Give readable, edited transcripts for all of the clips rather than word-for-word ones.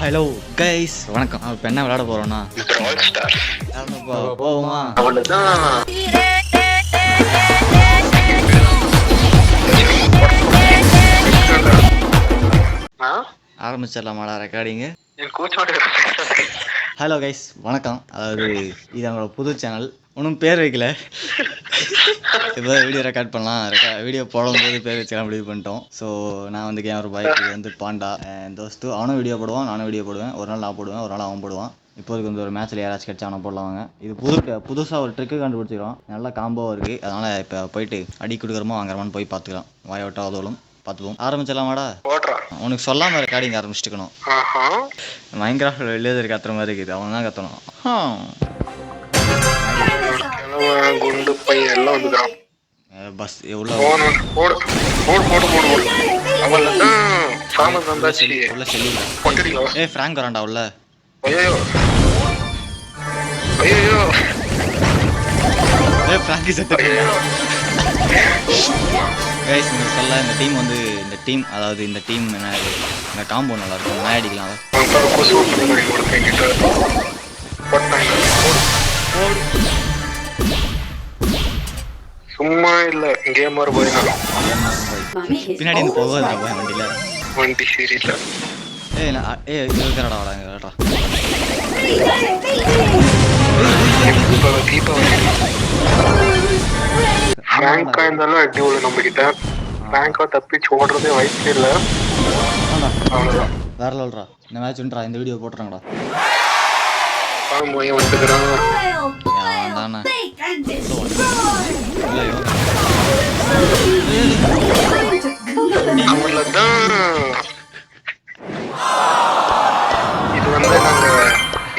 Hello guys வணக்கம். இப்போ என்ன விளையாட போறோம்னா போவோமா? ஆரம்பிச்சிடலாமாடா ரெக்கார்டிங்கு? ஹலோ கைஸ் வணக்கம். அதாவது இது அவங்களோட புது சேனல், ஒன்றும் பேர் வைக்கல. இப்போ வீடியோ ரெக்கார்ட் பண்ணலாம், வீடியோ போடும்போது பேர் வச்சுக்கலாம் முடிவு பண்ணிட்டோம். ஸோ நான் வந்து கேமரா பாய், இது வந்து பாண்டா தோஸ்து. அவனும் வீடியோ போடுவான், நானும் வீடியோ போடுவேன். ஒரு நாள் நான் போடுவேன், ஒரு நாள் அவன் போடுவான். இப்போதுக்கு வந்து ஒரு மேட்ச்சில் யாராச்சும் கிடச்சா அவனை போடலாவாங்க. இது புதுசாக ஒரு ட்ரிக்கு கண்டுபிடிச்சிக்கிறோம், நல்லா காம்போவாக இருக்குது. அதனால் இப்போ போயிட்டு அடி கொடுக்குறமோ வாங்குறமான்னு போய் பார்த்துக்கலாம். வாயோட்டா அதோலும் பார்த்துப்போம். ஆரம்பிச்சிடலாமாடா? உனக்கு சொல்லாமல் ரெக்கார்டிங் ஆரம்பிச்சிட்டுக்கணும். மைன்கிராஃப்ட் வெளியே கத்துற மாதிரி இருக்குது, அவன் தான் கத்தணும். குண்டு பையன் எல்லாம் வந்துக்கிறான். பஸ் எவ்வளோ போடு போடு போடு போடு போடு. அவள்தான் சாமன் வந்தாச்சு. உள்ள செல்லுங்க. கொட்டிடுங்களா? ஃப்ராங்க் வரான்டா உள்ள. ஐயோ ஐயோ ஃப்ராங்கி செத்து. கைஸ் இந்த சொல்ல இந்த டீம் அதாவது இந்த டீம் என்ன, இந்த காம்போ நல்லா இருக்கும். நாய் அடிக்கலாம். சும்மா இல்ல கேமர் போய் பின்னாடி இருந்து போகாதா போய் வண்டி சரியில்லை. இருக்கிறடா வாடா. ஃப்ராங்கா இருந்தாலும் அடி உள்ள நம்ம கிட்ட. ஃப்ராங்கா தப்பிச்சு ஓடுறதே வயசு இல்ல. அவ்வளவுதான். வேற லெவல்ரா. இந்த மேட்ச் வின்றா. இந்த வீடியோ போட்டுறாங்கடா. போய் வந்துக்கிறான். இது வந்து நாங்க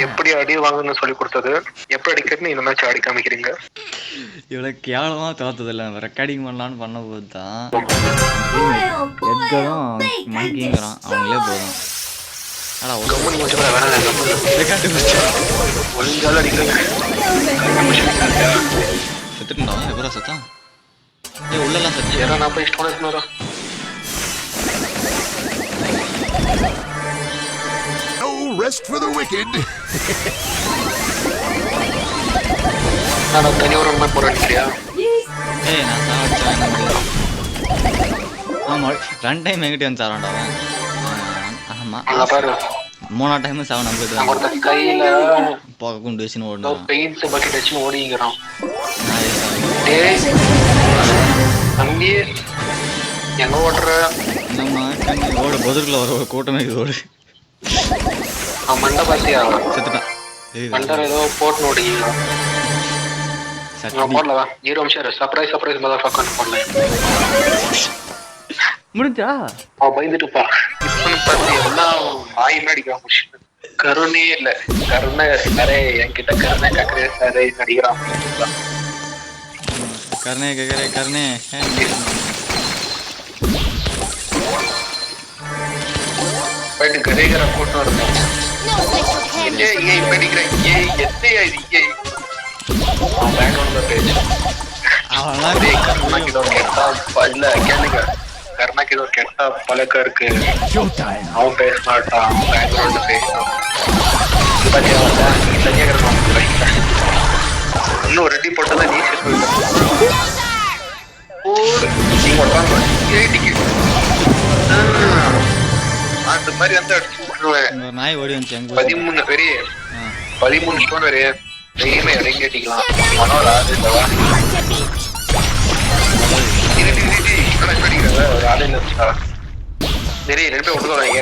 எப்படி அடி வாங்கணும்னு சொல்லி கொடுத்தது. எப்படி அடிக்கிறதுன்னு இந்த மேட்ச் அடி காமிக்கிறீங்க. இவ்வளோ கேவலமா தோத்ததில்லை. ரெக்கார்டிங் பண்ணலான்னு பண்ண போது தான் எட்கரும் மங்கிங்கிறான். அவங்களே போதும். செத்துட்டா எப்பரா சத்தம்? உள்ளலாம் சத்தி யாரா நான் போய் ஸ்டோன் எடுத்துனு வரேன். No rest for the wicked. நான் தனி ஒரு மாதிரி போராடிக்கிறியா? நான் சாவடிச்சேன். ஆமாம் 2 டைம் எங்கிட்ட வந்து சாரான்டா அவன். ஆமாம் பாரு 3ஆவது டைம் 7 நம்பிட்டு கையில போக குண்டு வச்சுன்னு ஓடணும். பெயிண்ட் பக்கெட் வச்சு ஓடிங்கிறான். தம்பி எங்க ஓடுற? என்னம்மா ஓடு பொதுக்குள்ள ஒரு கூட்டமே இது ஓடு. அவன் மண்டை பாத்தியா? செத்துட்டான். மண்டை ஏதோ போட்டு ஓடிக்கிறான். போடலவா 0 நிமிஷம் சர்ப்ரைஸ் மதர் ஃபக்கன் போடல. முடிஞ்சா அவன் பயந்துட்டுப்பா. பார்த்து எல்லாம் வாய் அடிக்கிறான். கருணே இல்ல கருணை சாரே என்கிட்ட கருணை கேக்குறே சாரே நடிக்கிறான். கருணே கேக்குறே கருணே. போயிட்டு கரேகரை போட்டு வரணும். கருணாக்கு ஏதோ கெட்ட பழக்கம் இருக்கு. அவன் பேச மாட்டான். பேக்ரவுண்ட்ல பேசுறான். இன்னும் ரெடி போட்டதான் நீ அந்த மாதிரி வந்து அடிச்சு விட்டுருவேன். நாய் ஓடி வந்து 13 ஸ்டோன் வரைய தைரியமே இறங்கி அடிக்கலாம். மனோரா ஒரு ஆளு நிறைய 2 பேர் விட்டுருவாங்க.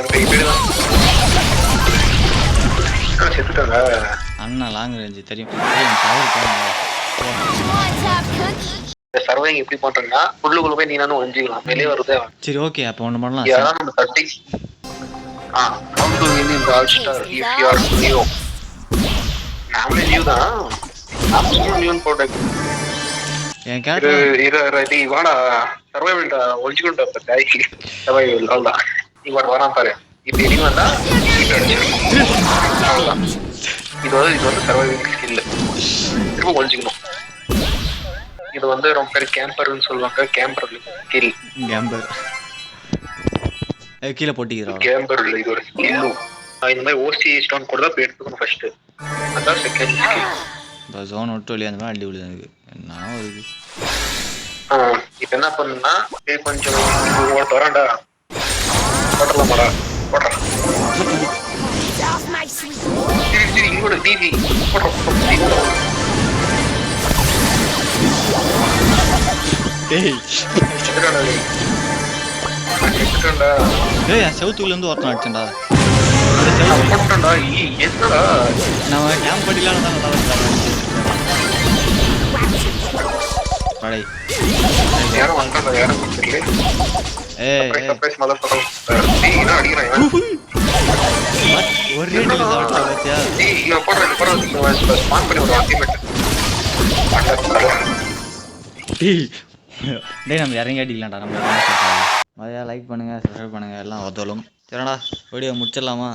செத்துட்டாங்க. அண்ணா லாங் ரேஞ்சு தெரியும். சர்வைங் எப்படி பண்றீங்கன்னா உள்ளுக்குள்ள போய் நீ நானும் ஒழிஞ்சிக்கலாம். வெளியே வருதே. சரி ஓகே அப்போ ஒன்று பண்ணலாம். யாரா நம்ம தட்டி how to win in the All-Star if you are new. நாமளே நியூ தான். நியூன்னு போட்டேன். என் கேரக்டர் ரெடி வாடா. சர்வைவல் ஒழிச்சுக்கிட்டா தாய்க்கு சர்வைவல் அவ்வளோதான். நீ வரான் பாரு. இப்படி எடி வந்தா அவ்வளோதான். இது வந்து சர்வைவிங் ஸ்கில். திரும்ப ஒழிச்சுக்கணும். இது வந்து ரொம்ப பேர் கேம்பர்னு சொல்லுவாங்க. Camber skill. கேம்பர் கீழே போட்டிக்கிறோம். கேம்பர் இல்லை, இது ஒரு ஸ்கில். இந்த மாதிரி ஓசி ஸ்டோன் கூட தான் போய் எடுத்துக்கணும் ஃபர்ஸ்ட். அதான் செகண்ட். இந்த ஜோன் விட்டு வெளியே அந்த மாதிரி அடி விழுது எனக்கு என்ன வருது. இப்போ என்ன பண்ணுன்னா கொஞ்சம் வரான்டா போட்டலாமாடா போடுறா. சரி இங்கோட டிவி செவத்துக்குள்ளேருந்து ஒருத்தன் அடிச்சேன்டா. என்னடா நம்ம கேம்ப் படிலாம் தான் நல்லா படை. யாரும் வந்தாண்டா யாரும் ஒரே பாத்தியா டேய் நம்ம இறங்கி அடிக்கலாம்டா. நம்ம அதையா லைக் பண்ணுங்க சப்ஸ்கிரைப் பண்ணுங்க எல்லாம் ஒத்தலும். சரிடா வீடியோ முடிச்சிடலாமா?